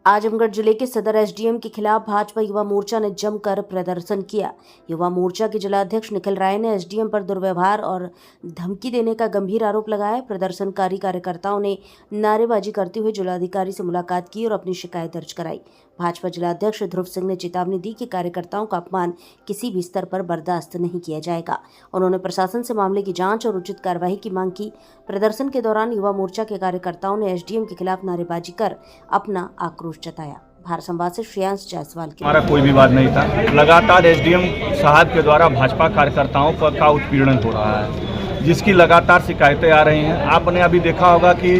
आजमगढ़ जिले के सदर एसडीएम के खिलाफ भाजपा युवा मोर्चा ने जमकर प्रदर्शन किया। युवा मोर्चा के जिलाध्यक्ष निखिल राय ने एसडीएम पर दुर्व्यवहार और धमकी देने का गंभीर आरोप लगाया। प्रदर्शनकारी कार्यकर्ताओं ने नारेबाजी करते हुए जिलाधिकारी से मुलाकात की और अपनी शिकायत दर्ज कराई। भाजपा जिलाध्यक्ष ध्रुव सिंह ने चेतावनी दी कि कार्यकर्ताओं का अपमान किसी भी स्तर पर बर्दाश्त नहीं किया जाएगा। उन्होंने प्रशासन से मामले की जांच और उचित कार्रवाई की मांग की। प्रदर्शन के दौरान युवा मोर्चा के कार्यकर्ताओं ने एसडीएम के खिलाफ नारेबाजी कर अपना आक्रोश जताया। भारत संवाद से श्रेयांश जायसवाल की। हमारा कोई विवाद नहीं था। लगातार एसडीएम साहब के द्वारा भाजपा कार्यकर्ताओं पर का उत्पीड़न हो रहा है, जिसकी लगातार शिकायतें आ रही हैं। आपने अभी देखा होगा कि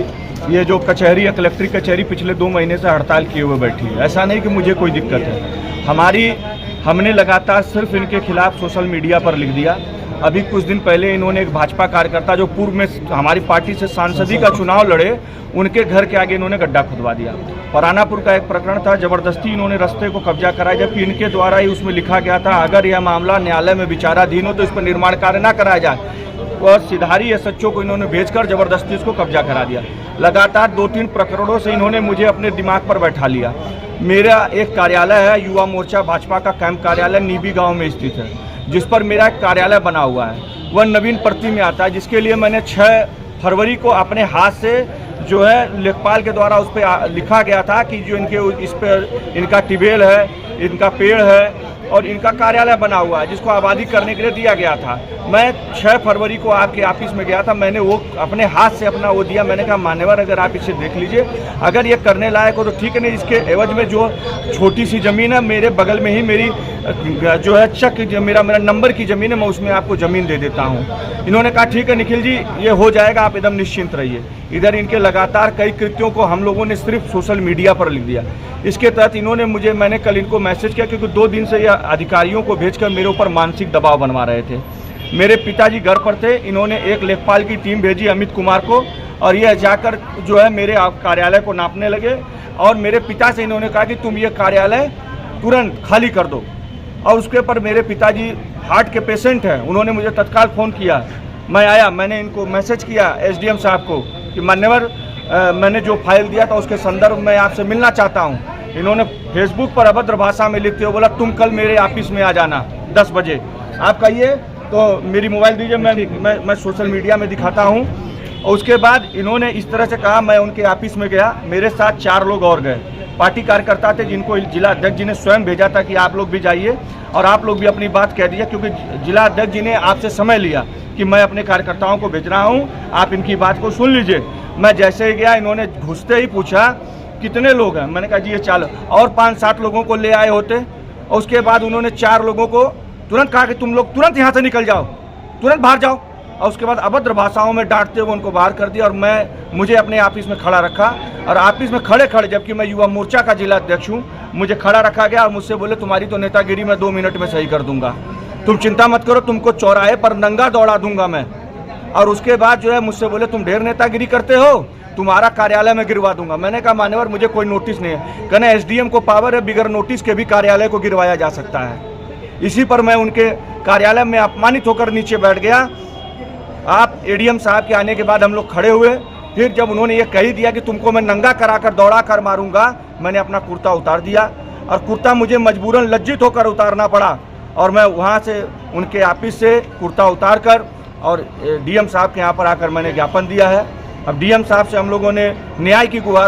ये जो कचहरी या कलेक्ट्री कचहरी पिछले 2 महीने से हड़ताल किए हुए बैठी है। ऐसा नहीं कि मुझे कोई दिक्कत है, हमने लगातार सिर्फ इनके खिलाफ सोशल मीडिया पर लिख दिया। अभी कुछ दिन पहले इन्होंने एक भाजपा कार्यकर्ता जो पूर्व में हमारी पार्टी से सांसदी का चुनाव लड़े, उनके घर के आगे इन्होंने गड्ढा खुदवा दिया। परानापुर का एक प्रकरण था, जबरदस्ती इन्होंने रास्ते को कब्जा कराया, जबकि इनके द्वारा ही उसमें लिखा गया था अगर यह मामला न्यायालय में विचाराधीन हो तो इस पर निर्माण कार्य न कराया जाए। और सिधारी एसएचओ को इन्होंने भेजकर जबरदस्ती इसको कब्जा करा दिया। लगातार 2-3 प्रकरणों से इन्होंने मुझे अपने दिमाग पर बैठा लिया। मेरा एक कार्यालय है, युवा मोर्चा भाजपा का कैंप कार्यालय नीबी गांव में स्थित है, जिस पर मेरा एक कार्यालय बना हुआ है। वह नवीन प्रति में आता है, जिसके लिए मैंने 6 फरवरी को अपने हाथ से जो है लेखपाल के द्वारा उस पर लिखा गया था कि जो इनके इस पर इनका टिबेल है, इनका पेड़ है और इनका कार्यालय बना हुआ है, जिसको आबादी करने के लिए दिया गया था। मैं 6 फरवरी को आपके ऑफिस में गया था, मैंने वो अपने हाथ से अपना वो दिया। मैंने कहा मान्यवर, अगर आप इसे देख लीजिए, अगर ये करने लायक हो तो ठीक है, नहीं इसके एवज में जो छोटी सी ज़मीन है मेरे बगल में ही मेरी जो है चक मेरा नंबर की ज़मीन है, मैं उसमें आपको ज़मीन दे देता हूँ। इन्होंने कहा ठीक है निखिल जी, ये हो जाएगा, आप एकदम निश्चिंत रहिए। इधर इनके लगातार कई कृत्यों को हम लोगों ने सिर्फ सोशल मीडिया पर लिख दिया। इसके तहत इन्होंने मैंने कल इनको मैसेज किया, क्योंकि 2 दिन से यह अधिकारियों को भेजकर मेरे ऊपर मानसिक दबाव बनवा रहे थे। मेरे पिताजी घर पर थे, इन्होंने एक लेखपाल की टीम भेजी अमित कुमार को, और यह जाकर जो है मेरे कार्यालय को नापने लगे। और मेरे पिता से इन्होंने कहा कि तुम ये कार्यालय तुरंत खाली कर दो। और उसके ऊपर मेरे पिताजी हार्ट के पेशेंट हैं, उन्होंने मुझे तत्काल फ़ोन किया। मैं आया, मैंने इनको मैसेज किया एसडीएम साहब को कि मान्यवर, मैंने जो फाइल दिया था उसके संदर्भ में आपसे मिलना चाहता हूँ। इन्होंने फेसबुक पर अभद्र भाषा में लिखते हुए बोला तुम कल मेरे ऑफिस में आ जाना 10 बजे। आप कहिए तो मेरी मोबाइल दीजिए, मैं सोशल मीडिया में दिखाता हूँ। और उसके बाद इन्होंने इस तरह से कहा, मैं उनके ऑफिस में गया, मेरे साथ 4 लोग और गए, पार्टी कार्यकर्ता थे, जिनको जिला अध्यक्ष जी ने स्वयं भेजा था कि आप लोग भी जाइए और आप लोग भी अपनी बात कह दीजिए, क्योंकि जिला अध्यक्ष जी ने आपसे समय लिया कि मैं अपने कार्यकर्ताओं को भेज रहा हूँ, आप इनकी बात को सुन लीजिए। मैं जैसे ही गया, इन्होंने घुसते ही पूछा कितने लोग हैं। मैंने कहा जी ये 4, और 5-7 लोगों को ले आए होते। और उसके बाद उन्होंने 4 लोगों को तुरंत कहा कि तुम लोग तुरंत यहाँ से निकल जाओ, तुरंत बाहर जाओ। और उसके बाद अभद्र भाषाओं में डांटते हुए उनको बाहर कर दिया और मुझे अपने ऑफिस में खड़ा रखा। और ऑफिस में खड़े खड़े, जबकि मैं युवा मोर्चा का जिला अध्यक्ष हूँ, मुझे खड़ा रखा गया और मुझसे बोले तुम्हारी तो नेतागिरी मैं 2 मिनट में सही कर दूंगा, तुम चिंता मत करो, तुमको चौराहे पर नंगा दौड़ा दूंगा मैं। और उसके बाद जो है मुझसे बोले तुम ढेर नेतागिरी करते हो, तुम्हारा कार्यालय में गिरवा दूंगा। मैंने कहा मान्यवर, मुझे कोई नोटिस नहीं है। कहने एसडीएम को पावर है, बिगर नोटिस के भी कार्यालय को गिरवाया जा सकता है। इसी पर मैं उनके कार्यालय में अपमानित होकर नीचे बैठ गया। आप एडीएम साहब के आने के बाद हम लोग खड़े हुए। फिर जब उन्होंने ये कह दिया कि तुमको मैं नंगा कराकर दौड़ा कर मारूंगा, मैंने अपना कुर्ता उतार दिया। और कुर्ता मुझे मजबूरन लज्जित होकर उतारना पड़ा। और मैं वहाँ से उनके ऑफिस से कुर्ता उतार कर और डीएम साहब के यहाँ पर आकर मैंने ज्ञापन दिया है। अब डीएम साहब से हम लोगों ने न्याय की गुहार